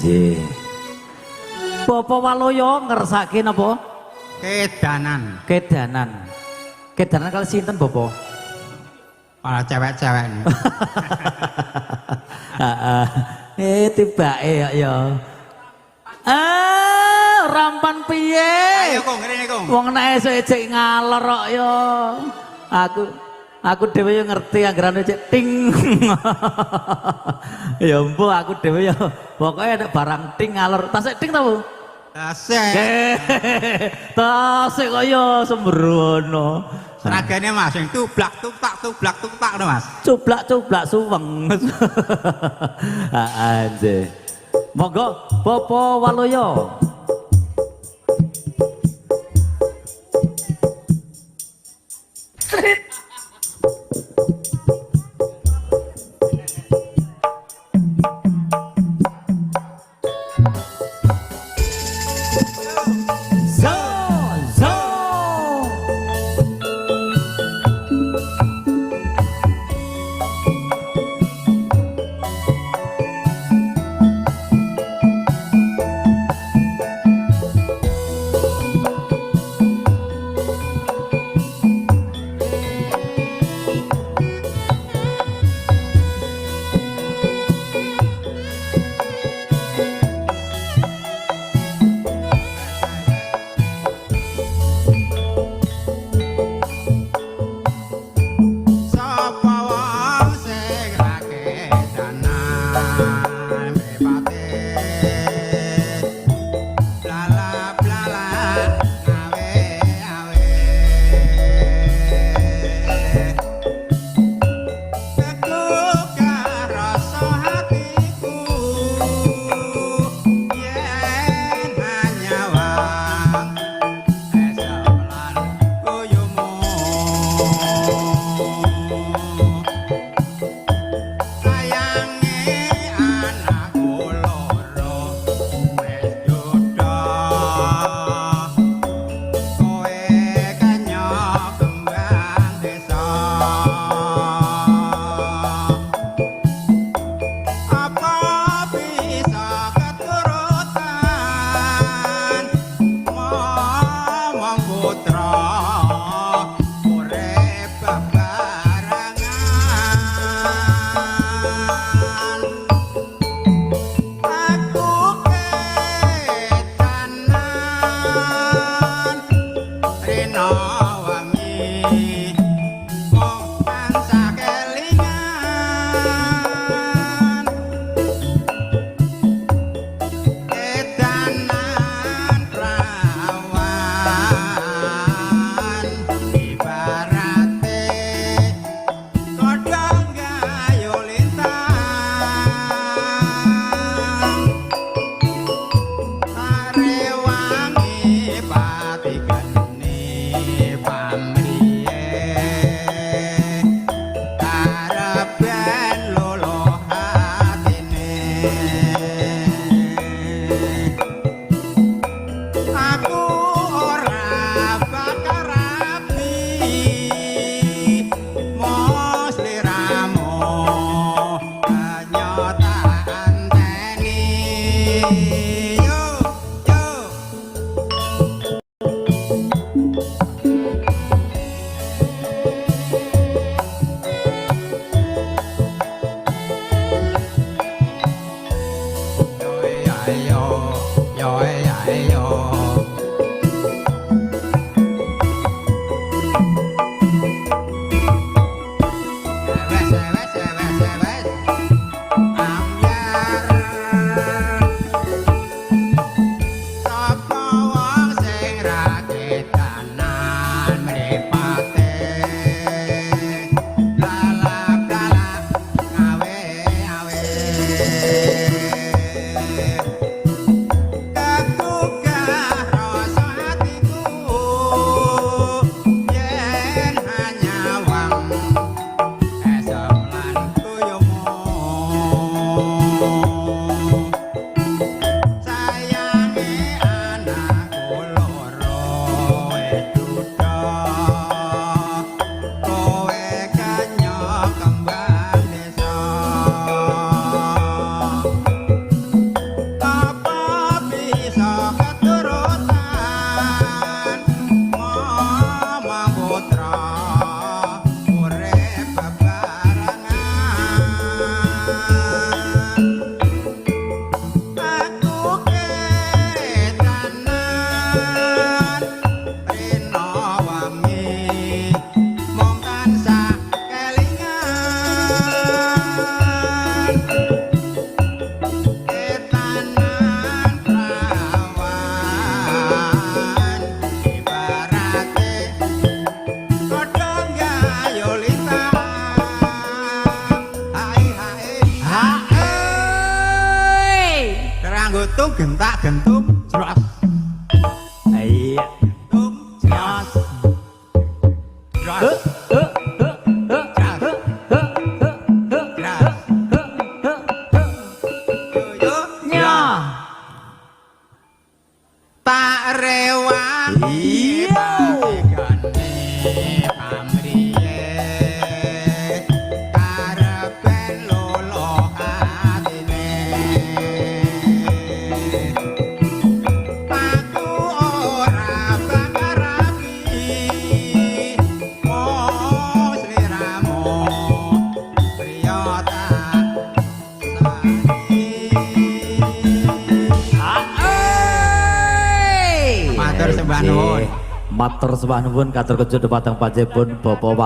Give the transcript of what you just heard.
nggih. Bapak Waloyo ngersake napa? Kedanan. Kedanan. Kedanan kali sinten Bapak? Para cewek-cewek. Heeh. Tibake ya. Rampan piye? Ayo kong, ngene kong. Wong nek esuk ngalor kok ya. Aku dhewe yo ngerti anggarane cek ting. Ya mbuh aku dhewe yo pokoke nek barang ting ngalor. Tasik ting ta, Bu? Tasik. Tasik kaya sembrono. Seragane Mas sing tublak tuktak to Mas. Cublak suweng. Heeh, nggih. Monggo Bapak Waloyo. gutung gentak gentung jelas. Iya. Tung jelas. Jelas. Tak rewangi gane pamriye karepen lolo atine aku ora bakaraki oh sliramu priyata matur sembah nuwun. Matur sembah nuwun katur kejo dhateng panjenengan Bapak